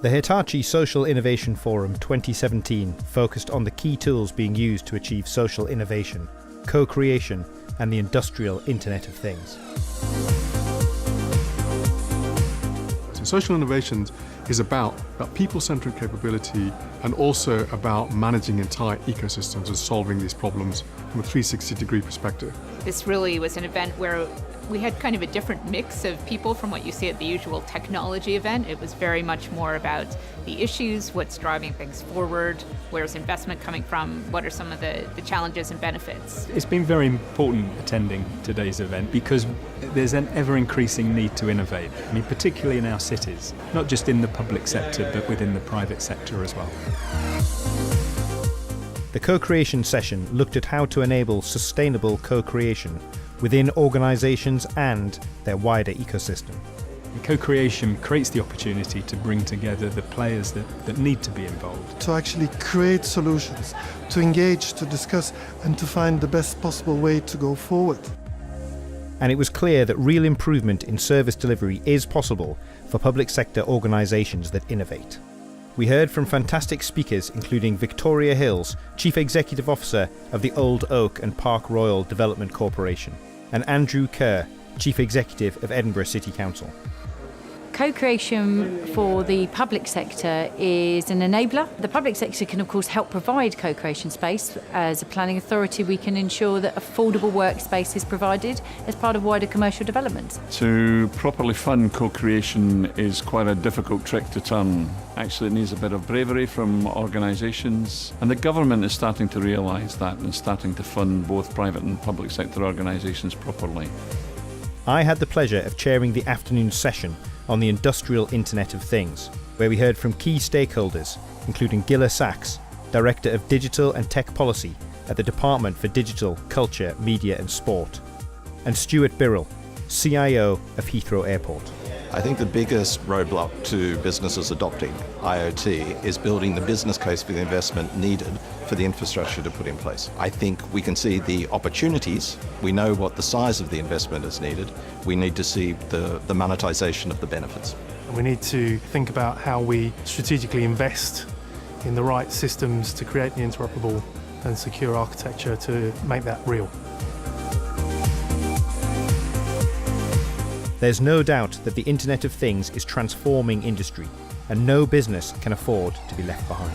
The Hitachi Social Innovation Forum 2017 focused on the key tools being used to achieve social innovation, co-creation, and the industrial Internet of Things. So social innovations is about people-centric capability and also about managing entire ecosystems and solving these problems from a 360-degree perspective. This really was an event where we had kind of a different mix of people from what you see at the usual technology event. It was very much more about the issues, what's driving things forward, where's investment coming from, what are some of the challenges and benefits. It's been very important attending today's event because there's an ever-increasing need to innovate. I mean, particularly in our cities, not just in the public sector, but within the private sector as well. The co-creation session looked at how to enable sustainable co-creation within organisations and their wider ecosystem. Co-creation creates the opportunity to bring together the players that need to be involved. To actually create solutions, to engage, to discuss, and to find the best possible way to go forward. And it was clear that real improvement in service delivery is possible for public sector organisations that innovate. We heard from fantastic speakers including Victoria Hills, Chief Executive Officer of the Old Oak and Park Royal Development Corporation, and Andrew Kerr, Chief Executive of Edinburgh City Council. Co-creation for the public sector is an enabler. The public sector can of course help provide co-creation space. As a planning authority, we can ensure that affordable workspace is provided as part of wider commercial development. To properly fund co-creation is quite a difficult trick to turn. Actually, it needs a bit of bravery from organisations, and the government is starting to realise that and starting to fund both private and public sector organisations properly. I had the pleasure of chairing the afternoon session on the industrial Internet of Things, where we heard from key stakeholders, including Gilla Sachs, Director of Digital and Tech Policy at the Department for Digital, Culture, Media and Sport, and Stuart Birrell, CIO of Heathrow Airport. I think the biggest roadblock to businesses adopting IoT is building the business case for the investment needed for the infrastructure to put in place. I think we can see the opportunities. We know what the size of the investment is needed. We need to see the monetization of the benefits. And we need to think about how we strategically invest in the right systems to create the interoperable and secure architecture to make that real. There's no doubt that the Internet of Things is transforming industry, and no business can afford to be left behind.